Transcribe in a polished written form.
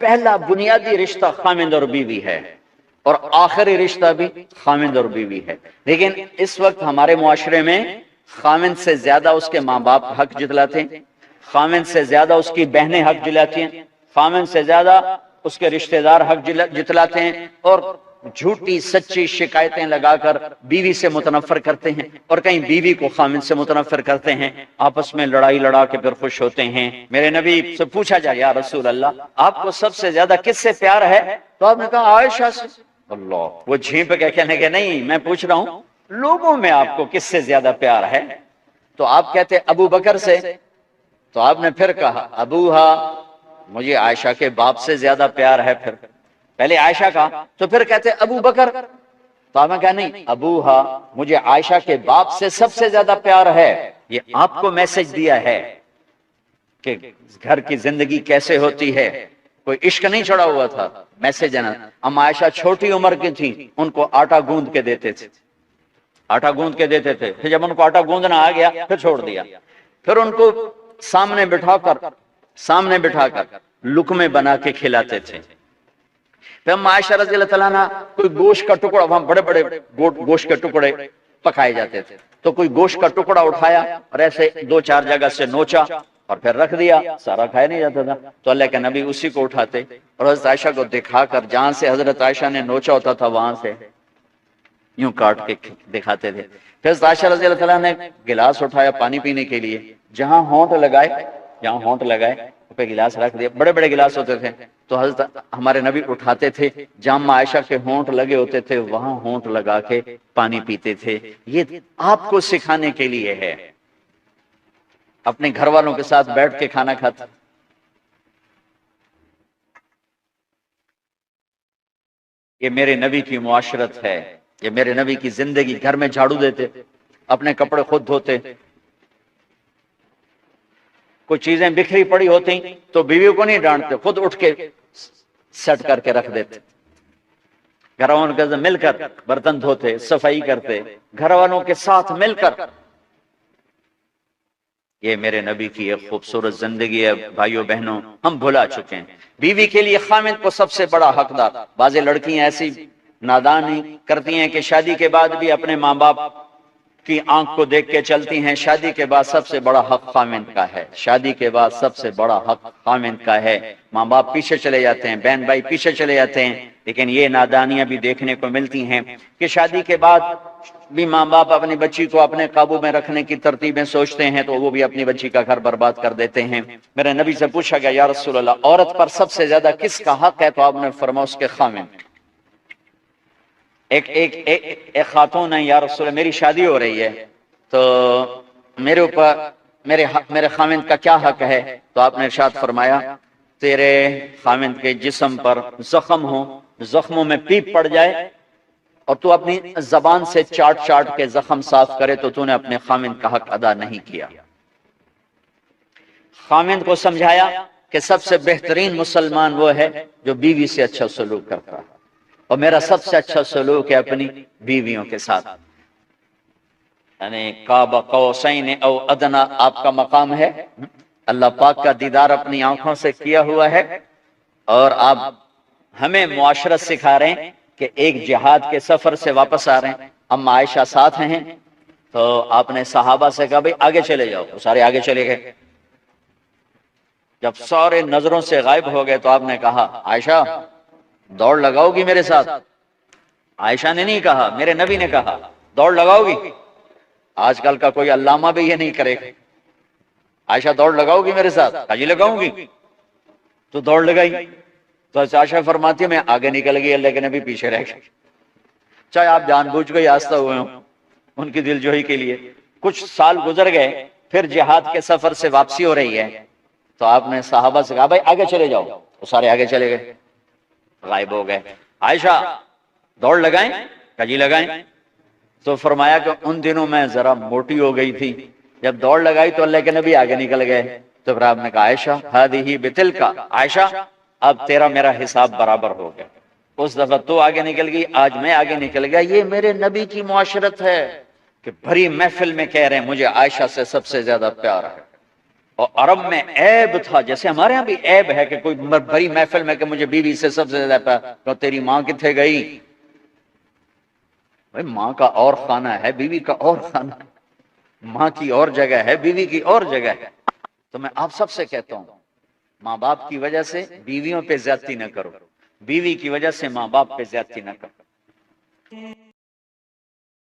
پہلا بنیادی رشتہ خامند اور بیوی ہے، اور آخری رشتہ بھی خامند اور بیوی ہے۔ لیکن اس وقت ہمارے معاشرے میں خامند سے زیادہ اس کے ماں باپ حق جتلاتے ہیں، خامند سے زیادہ اس کی بہنیں حق جلاتی ہیں، خامند سے زیادہ اس کے رشتہ دار حق جتلاتے ہیں، اور جھوٹی سچی شکایتیں لگا کر بیوی سے متنفر کرتے ہیں، اور کہیں بیوی کو خامند سے متنفر کرتے ہیں، آپس میں لڑائی لڑا کے پھر خوش ہوتے ہیں۔ میرے نبی سے پوچھا جائے یا رسول اللہ آپ کو سب سے زیادہ کس سے پیار ہے، تو آپ نے کہا عائشہ سے۔ اللہ، وہ جھینپ کے کہنے کے نہیں، میں پوچھ رہا ہوں لوگوں میں آپ کو کس سے زیادہ پیار ہے، تو آپ کہتے ابو بکر سے، تو آپ نے پھر کہا ابوہا، مجھے عائشہ کے باپ سے زیادہ پیار ہے۔ پھر پہلے عائشہ کا، تو پھر کہتے ابو بکر، تو آپ نے کہا نہیں ابوہا، مجھے عائشہ کے باپ سے سب سے زیادہ پیار ہے۔ یہ آپ کو میسج دیا ہے کہ گھر کی زندگی کیسے ہوتی ہے، کوئی عشق نہیں چھڑا ہوا تھا، میسج ہے نا۔ ہم عائشہ چھوٹی عمر کی تھی، ان کو آٹا گوندھ کے دیتے تھے، آٹا گوندھ کے دیتے تھے، پھر جب ان کو آٹا گوندھنا آ گیا پھر چھوڑ دیا، پھر ان کو سامنے بٹھا کر لقمے بنا کے کھلاتے تھے۔ پھر ہم عائشہ رضی اللہ تعالیٰ عنہ کوئی گوشت کا ٹکڑا، وہاں بڑے بڑے گوشت کے ٹکڑے پکائے جاتے تھے، تو کوئی گوشت کا ٹکڑا اٹھایا اور ایسے دو چار جگہ سے نوچا اور پھر رکھ دیا، سارا کھایا نہیں جاتا تھا، تو اللہ کے نبی اسی کو اٹھاتے اور حضرت عائشہ کو دکھا کر، جہاں سے حضرت عائشہ نے نوچا ہوتا تھا وہاں سے یوں کاٹ کے دکھاتے تھے۔ پھر حضرت عائشہ رضی اللہ تعالیٰ نے گلاس اٹھایا پانی پینے کے لیے، جہاں ہونٹ لگائے پہ گلاس رکھ دیا، بڑے بڑے گلاس ہوتے تھے، تو حضرت ہمارے نبی اٹھاتے تھے، جہاں عائشہ کے ہونٹ لگے ہوتے تھے وہاں ہونٹ لگا کے پانی پیتے تھے۔ یہ آپ کو سکھانے کے لیے ہے، اپنے گھر والوں کے ساتھ بیٹھ کے کھانا کھاتے۔ یہ میرے نبی کی معاشرت ہے، یہ میرے نبی کی زندگی۔ گھر میں جھاڑو دیتے، اپنے کپڑے خود دھوتے، کوئی چیزیں بکھری پڑی ہوتی تو بیوی کو نہیں ڈانٹتے، خود اٹھ کے سیٹ کر کے رکھ دیتے، گھر والوں کے ساتھ مل کر برتن دھوتے، صفائی کرتے، گھر والوں کے ساتھ مل کر۔ یہ میرے نبی کی ایک خوبصورت زندگی ہے۔ بھائیو بہنوں، ہم بھلا چکے ہیں بیوی کے لیے خامند کو سب سے بڑا حقدار۔ بعض لڑکیاں ایسی نادانی کرتی ہیں کہ شادی کے بعد بھی اپنے ماں باپ کی آنکھ کو دیکھ کے چلتی ہیں۔ شادی کے بعد سب سے بڑا حق خامند کا ہے، شادی کے بعد سب سے بڑا حق خامند کا ہے۔ ماں باپ پیچھے چلے جاتے ہیں، بہن بھائی پیچھے چلے جاتے ہیں، لیکن یہ نادانیاں بھی دیکھنے کو ملتی ہیں کہ شادی کے بعد بھی ماں باپ اپنی بچی کو اپنے قابو میں رکھنے کی ترتیبیں سوچتے ہیں، تو وہ بھی اپنی بچی کا گھر برباد کر دیتے ہیں۔ میرے نبی سے پوچھا گیا یا رسول اللہ عورت پر سب سے زیادہ کس کا حق ہے، تو آپ نے فرمایا اس کے خامند۔ ایک خاتون ہے، یا رسول اللہ میری شادی ہو رہی ہے تو میرے اوپر میرے خامند کا کیا حق ہے، تو آپ نے ارشاد فرمایا تیرے خامند کے جسم پر زخم ہو، زخموں میں پیپ پڑ جائے اور تو اپنی زبان سے چاٹ کے زخم صاف کرے، تو نے اپنے خامند کا حق ادا نہیں کیا۔ خامند کو سمجھایا کہ سب سے بہترین مسلمان وہ ہے جو بیوی سے اچھا سلوک کرتا ہے، اور میرا سب سے اچھا سلوک ہے اپنی بیویوں کے ساتھ، یعنی قاب قوسین او ادنا آپ کا مقام ہے، اللہ پاک کا دیدار اپنی آنکھوں سے کیا ہوا ہے، اور آپ ہمیں معاشرت سکھا رہے ہیں کہ ایک جہاد کے سفر سے واپس آ رہے ہیں، اما عائشہ ساتھ ہیں، تو آپ نے صحابہ سے کہا بھئی آگے چلے جاؤ، وہ سارے آگے چلے گئے۔ جب سارے نظروں سے غائب ہو گئے تو آپ نے کہا عائشہ دوڑ لگاؤ گی میرے ساتھ؟ عائشہ نے نہیں کہا، میرے نبی نے کہا دوڑ لگاؤ گی؟ آج کل کا کوئی علامہ بھی یہ نہیں کرے گا، عائشہ دوڑ لگاؤ گی میرے ساتھ؟ کہا جی لگاؤں گی، تو دوڑ لگائی۔ تو عائشہ فرماتی ہے میں آگے نکل گئی، اللہ کے نبی پیچھے رہ گئے، چاہے آپ جان بوجھ کے آستہ ہوئے ہوں ان کی دل جوئی کے لیے۔ کچھ سال گزر گئے، پھر جہاد کے سفر سے واپسی ہو رہی ہے، تو آپ نے صحابہ سے کہا بھائی آگے چلے جاؤ، وہ سارے آگے چلے گئے، غائب ہو گئے۔ عائشہ دوڑ لگائیں؟ کہا جی لگائیں۔ تو فرمایا کہ ان دنوں میں ذرا موٹی ہو گئی تھی، جب دوڑ لگائی تو اللہ کے نبی آگے نکل گئے، تو پھر آپ نے کہا عائشہ ہذہ بتلک، عائشہ اب تیرا میرا حساب برابر ہو گیا، اس دفعہ تو آگے نکل گئی، آج میں آگے نکل گیا۔ یہ میرے نبی کی معاشرت ہے کہ بھری محفل میں کہہ رہے ہیں مجھے عائشہ سے سب سے زیادہ پیار ہے، اور عرب میں عیب تھا، جیسے ہمارے ہاں بھی عیب ہے کہ کوئی بڑی محفل میں کہ مجھے بیوی سے سب سے زیادہ تو تیری ماں کتنے گئی؟ بھائی ماں کا اور خانہ ہے، بیوی کا اور خانہ ہے، ماں کی اور جگہ ہے، بیوی کی اور جگہ ہے۔ تو میں آپ سب سے کہتا ہوں، ماں باپ کی وجہ سے بیویوں پہ زیادتی نہ کرو، بیوی کی وجہ سے ماں باپ پہ زیادتی نہ کرو۔